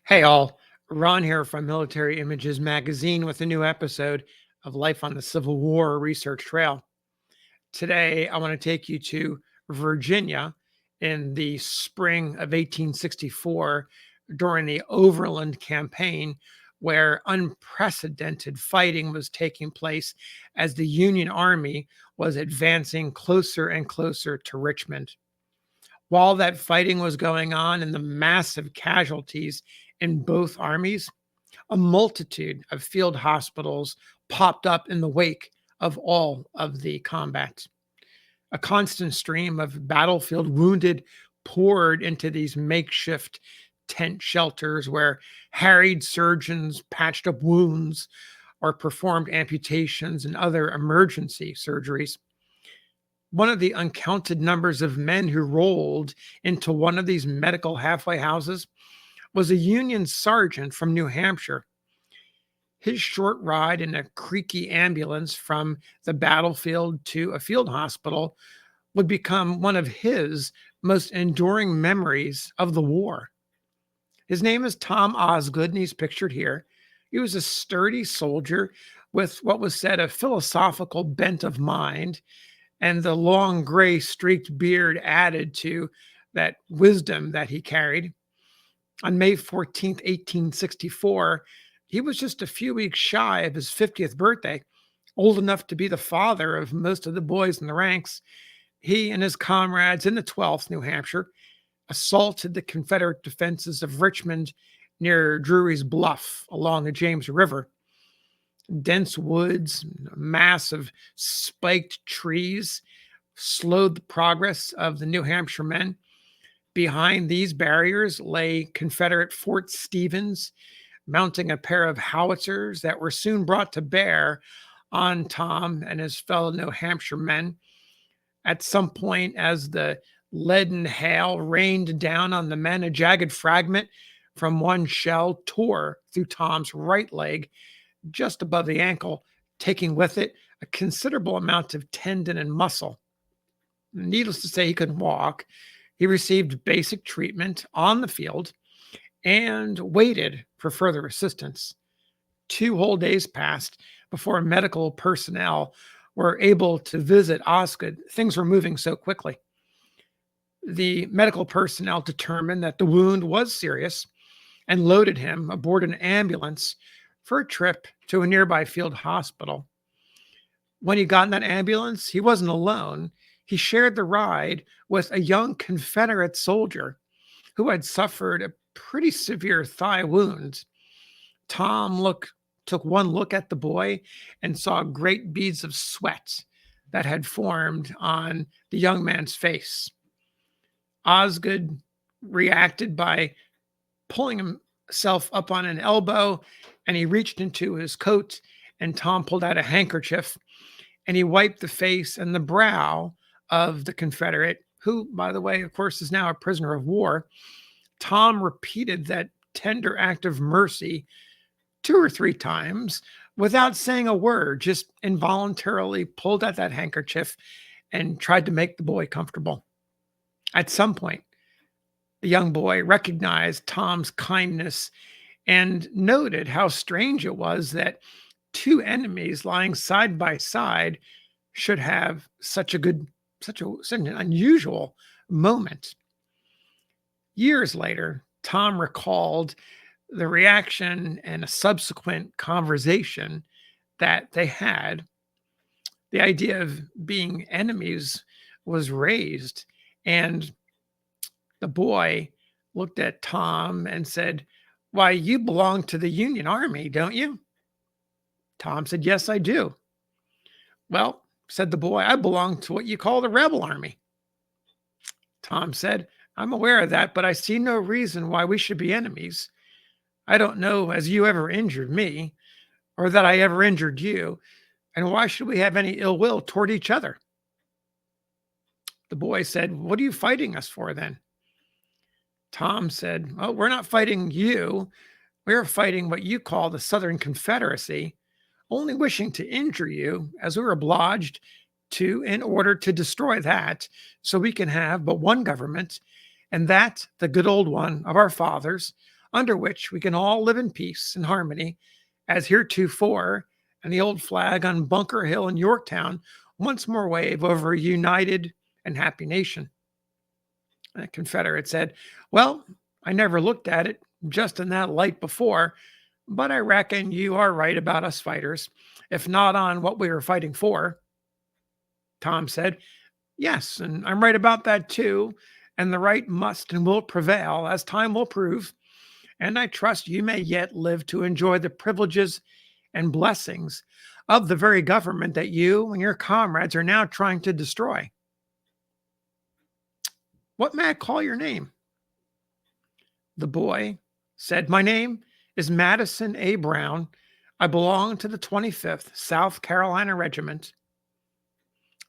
Hey all, Ron here from Military Images Magazine with a new episode of Life on the Civil War Research Trail. Today, I want to take you to Virginia in the spring of 1864 during the Overland Campaign, where unprecedented fighting was taking place as the Union Army was advancing closer and closer to Richmond. While that fighting was going on and the massive casualties in both armies, a multitude of field hospitals popped up in the wake of all of the combat. A constant stream of battlefield wounded poured into these makeshift tent shelters where harried surgeons patched up wounds or performed amputations and other emergency surgeries. One of the uncounted numbers of men who rolled into one of these medical halfway houses was a Union sergeant from New Hampshire. His short ride in a creaky ambulance from the battlefield to a field hospital would become one of his most enduring memories of the war. His name is Tom Osgood, and he's pictured here. He was a sturdy soldier with what was said a philosophical bent of mind, and the long gray streaked beard added to that wisdom that he carried. On May 14th, 1864, he was just a few weeks shy of his 50th birthday, old enough to be the father of most of the boys in the ranks. He and his comrades in the 12th New Hampshire assaulted the Confederate defenses of Richmond near Drewry's Bluff along the James River. Dense woods, a mass of spiked trees slowed the progress of the New Hampshire men. Behind these barriers lay Confederate Fort Stevens, mounting a pair of howitzers that were soon brought to bear on Tom and his fellow New Hampshire men. At some point, as the leaden hail rained down on the men, a jagged fragment from one shell tore through Tom's right leg, just above the ankle, taking with it a considerable amount of tendon and muscle. Needless to say, he couldn't walk. He received basic treatment on the field and waited for further assistance. 2 whole days passed before medical personnel were able to visit Osgood. Things were moving so quickly. The medical personnel determined that the wound was serious and loaded him aboard an ambulance for a trip to a nearby field hospital. When he got in that ambulance, he wasn't alone. He shared the ride with a young Confederate soldier who had suffered a pretty severe thigh wound. Tom took one look at the boy and saw great beads of sweat that had formed on the young man's face. Osgood reacted by pulling himself up on an elbow, and he reached into his coat, and Tom pulled out a handkerchief, and he wiped the face and the brow of the Confederate, who, by the way, of course, is now a prisoner of war. Tom repeated that tender act of mercy 2 or 3 times without saying a word, just involuntarily pulled out that handkerchief and tried to make the boy comfortable. At some point, the young boy recognized Tom's kindness and noted how strange it was that 2 enemies lying side by side should have such an unusual moment. Years later, Tom recalled the reaction and a subsequent conversation that they had. The idea of being enemies was raised, and the boy looked at Tom and said, "Why, you belong to the Union Army, don't you?" Tom said, "Yes, I do." "Well," said the boy, "I belong to what you call the rebel army." Tom said, "I'm aware of that, but I see no reason why we should be enemies. I don't know as you ever injured me or that I ever injured you. And why should we have any ill will toward each other?" The boy said, "What are you fighting us for then?" Tom said, "Oh, we're not fighting you. We're fighting what you call the Southern Confederacy, only wishing to injure you as we were obliged to in order to destroy that so we can have but one government, and that the good old one of our fathers, under which we can all live in peace and harmony as heretofore, and the old flag on Bunker Hill in Yorktown once more wave over a united and happy nation. The Confederate said, "Well, I never looked at it just in that light before, but I reckon you are right about us fighters, if not on what we were fighting for." Tom said, "Yes, and I'm right about that too, and the right must and will prevail, as time will prove, and I trust you may yet live to enjoy the privileges and blessings of the very government that you and your comrades are now trying to destroy. What may I call your name?" The boy said, "My name is Madison A. Brown. I belong to the 25th South Carolina Regiment."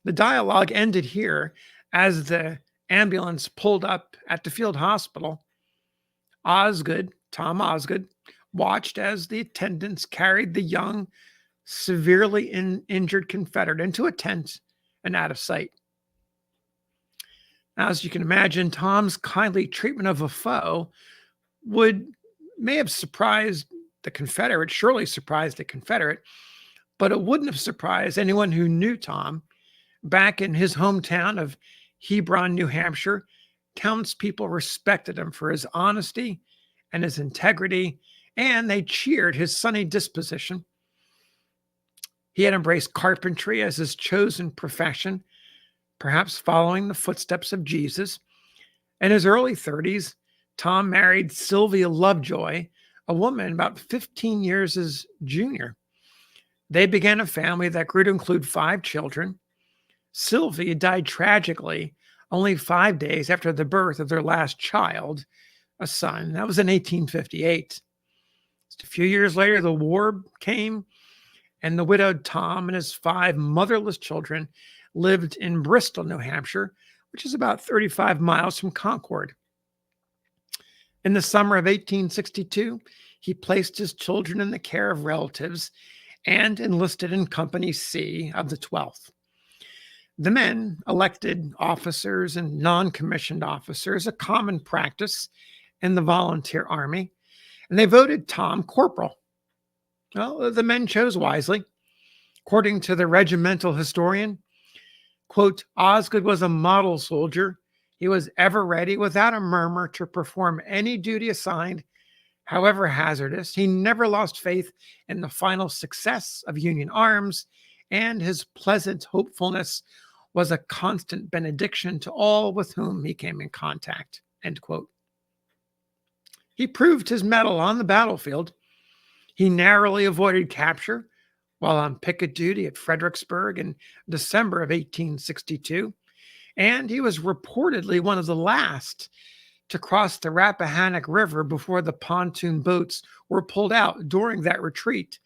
The dialogue ended here as the ambulance pulled up at the field hospital. Osgood, Tom Osgood, watched as the attendants carried the young, severely injured Confederate into a tent and out of sight. As you can imagine, Tom's kindly treatment of a foe may have surprised the Confederate, surely surprised the Confederate, but it wouldn't have surprised anyone who knew Tom. Back in his hometown of Hebron, New Hampshire, townspeople respected him for his honesty and his integrity, and they cheered his sunny disposition. He had embraced carpentry as his chosen profession, perhaps following the footsteps of Jesus. In his early 30s, Tom married Sylvia Lovejoy, a woman about 15 years his junior. They began a family that grew to include 5 children. Sylvia died tragically only 5 days after the birth of their last child, a son. That was in 1858. Just a few years later, the war came, and the widowed Tom and his 5 motherless children lived in Bristol, New Hampshire, which is about 35 miles from Concord. In the summer of 1862, he placed his children in the care of relatives and enlisted in Company C of the 12th. The men elected officers and non-commissioned officers, a common practice in the volunteer army, and they voted Tom corporal. Well, the men chose wisely. According to the regimental historian, quote, "Osgood was a model soldier. He was ever ready, without a murmur, to perform any duty assigned, however hazardous. He never lost faith in the final success of Union arms, and his pleasant hopefulness was a constant benediction to all with whom he came in contact." End quote. He proved his mettle on the battlefield. He narrowly avoided capture while on picket duty at Fredericksburg in December of 1862, and he was reportedly one of the last to cross the Rappahannock River before the pontoon boats were pulled out during that retreat,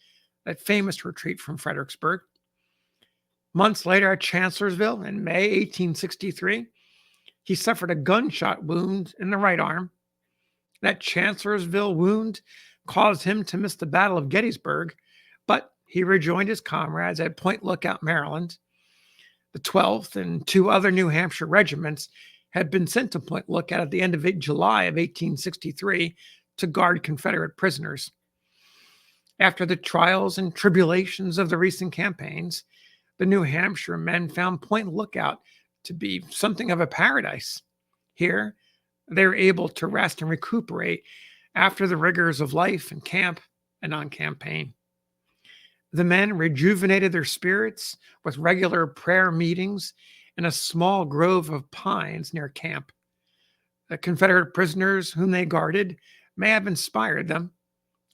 that famous retreat from Fredericksburg. Months later at Chancellorsville in May 1863, he suffered a gunshot wound in the right arm. That Chancellorsville wound caused him to miss the Battle of Gettysburg, but he rejoined his comrades at Point Lookout, Maryland. The 12th and 2 other New Hampshire regiments had been sent to Point Lookout at the end of July of 1863 to guard Confederate prisoners. After the trials and tribulations of the recent campaigns, the New Hampshire men found Point Lookout to be something of a paradise. Here, they were able to rest and recuperate after the rigors of life in camp and on campaign. The men rejuvenated their spirits with regular prayer meetings in a small grove of pines near camp. The Confederate prisoners whom they guarded may have inspired them.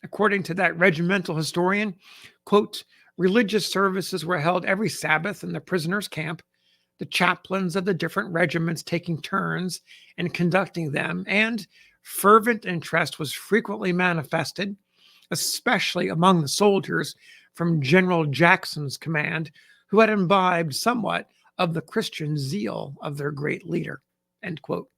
According to that regimental historian, quote, "Religious services were held every Sabbath in the prisoners' camp, the chaplains of the different regiments taking turns in conducting them, and fervent interest was frequently manifested, especially among the soldiers from General Jackson's command, who had imbibed somewhat of the Christian zeal of their great leader." End quote.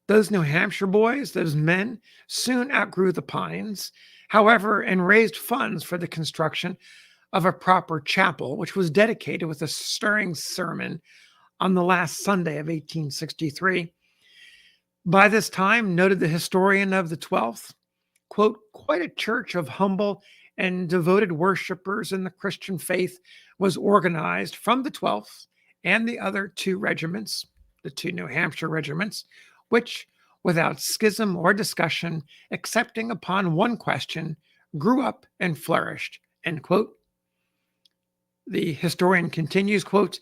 Those New Hampshire boys, those men, soon outgrew the pines, however, and raised funds for the construction of a proper chapel, which was dedicated with a stirring sermon on the last Sunday of 1863. By this time, noted the historian of the 12th, quote, quite a church of humble and devoted worshipers in the Christian faith was organized from the 12th and the other two regiments, the two New Hampshire regiments, which, without schism or discussion, excepting upon one question, grew up and flourished, end quote. The historian continues, quote,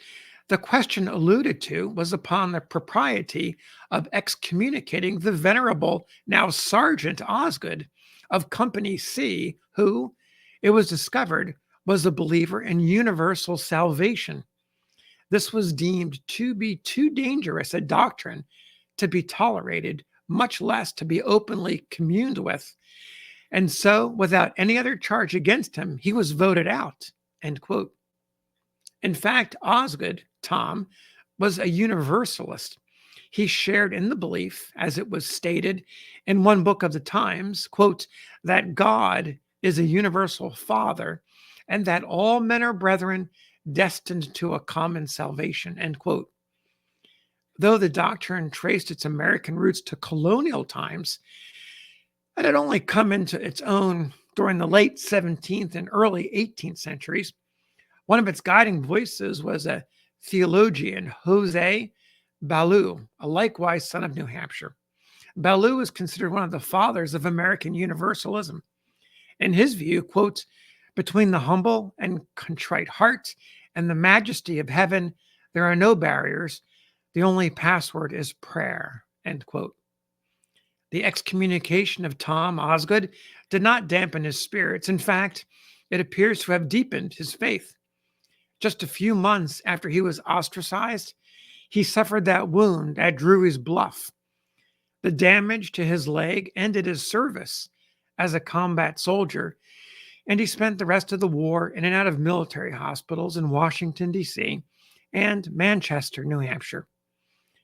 the question alluded to was upon the propriety of excommunicating the venerable, now Sergeant Osgood of Company C, who, it was discovered, was a believer in universal salvation. This was deemed to be too dangerous a doctrine to be tolerated, much less to be openly communed with. And so, without any other charge against him, he was voted out, end quote. In fact, Osgood, Tom, was a universalist. He shared in the belief, as it was stated in one book of the times, quote, that God is a universal Father and that all men are brethren destined to a common salvation, end quote. Though the doctrine traced its American roots to colonial times, it had only come into its own during the late 17th and early 18th centuries. One of its guiding voices was a theologian, Jose Ballou, a likewise son of New Hampshire. Ballou is considered one of the fathers of American Universalism. In his view, quote, between the humble and contrite heart and the majesty of heaven, there are no barriers. The only password is prayer, end quote. The excommunication of Tom Osgood did not dampen his spirits. In fact, it appears to have deepened his faith. Just a few months after he was ostracized, he suffered that wound at Drewry's Bluff. The damage to his leg ended his service as a combat soldier, and he spent the rest of the war in and out of military hospitals in Washington, D.C. and Manchester, New Hampshire.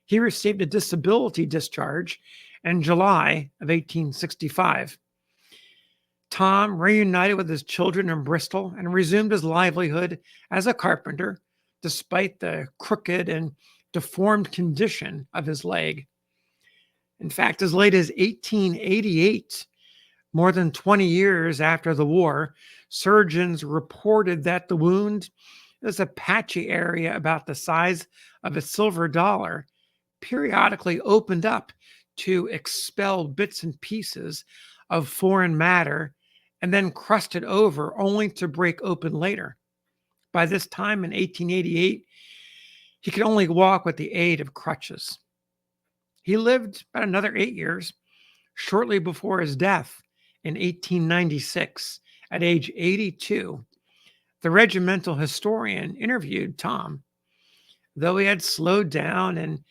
He received a disability discharge in July of 1865. Tom reunited with his children in Bristol and resumed his livelihood as a carpenter, despite the crooked and deformed condition of his leg. In fact, as late as 1888, more than 20 years after the war, surgeons reported that the wound is a patchy area about the size of a silver dollar, periodically opened up to expel bits and pieces of foreign matter and then crusted over only to break open later. By this time in 1888, he could only walk with the aid of crutches. He lived about another 8 years, shortly before his death in 1896 at age 82. The regimental historian interviewed Tom. Though he had slowed down and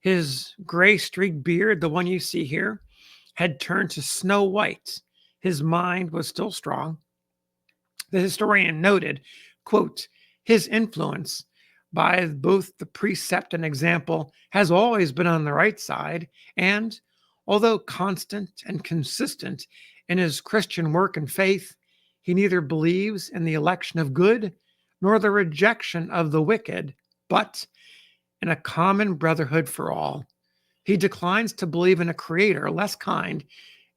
his gray streaked beard, the one you see here, had turned to snow white, his mind was still strong. The historian noted, quote, his influence by both the precept and example has always been on the right side, and although constant and consistent in his Christian work and faith, he neither believes in the election of good nor the rejection of the wicked, but in a common brotherhood for all. He declines to believe in a creator less kind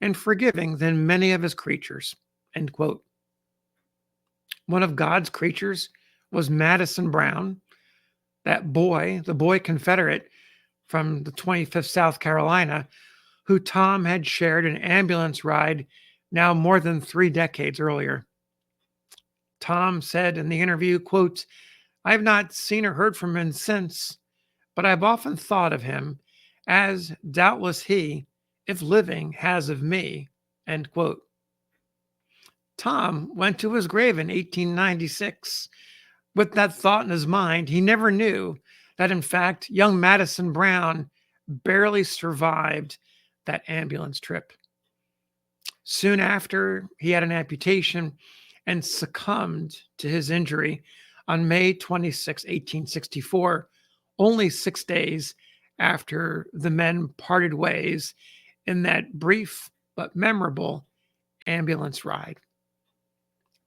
and forgiving than many of his creatures, end quote. One of God's creatures was Madison Brown, that boy, the boy Confederate from the 25th South Carolina, who Tom had shared an ambulance ride now more than 3 decades earlier. Tom said in the interview, quote, I have not seen or heard from him since, but I've often thought of him, as doubtless he, if living, has of me, end quote. Tom went to his grave in 1896. With that thought in his mind, he never knew that, in fact, young Madison Brown barely survived that ambulance trip. Soon after, he had an amputation and succumbed to his injury on May 26, 1864, only 6 days after the men parted ways in that brief but memorable ambulance ride.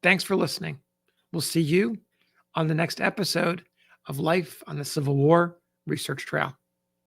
Thanks for listening. We'll see you on the next episode of Life on the Civil War Research Trail.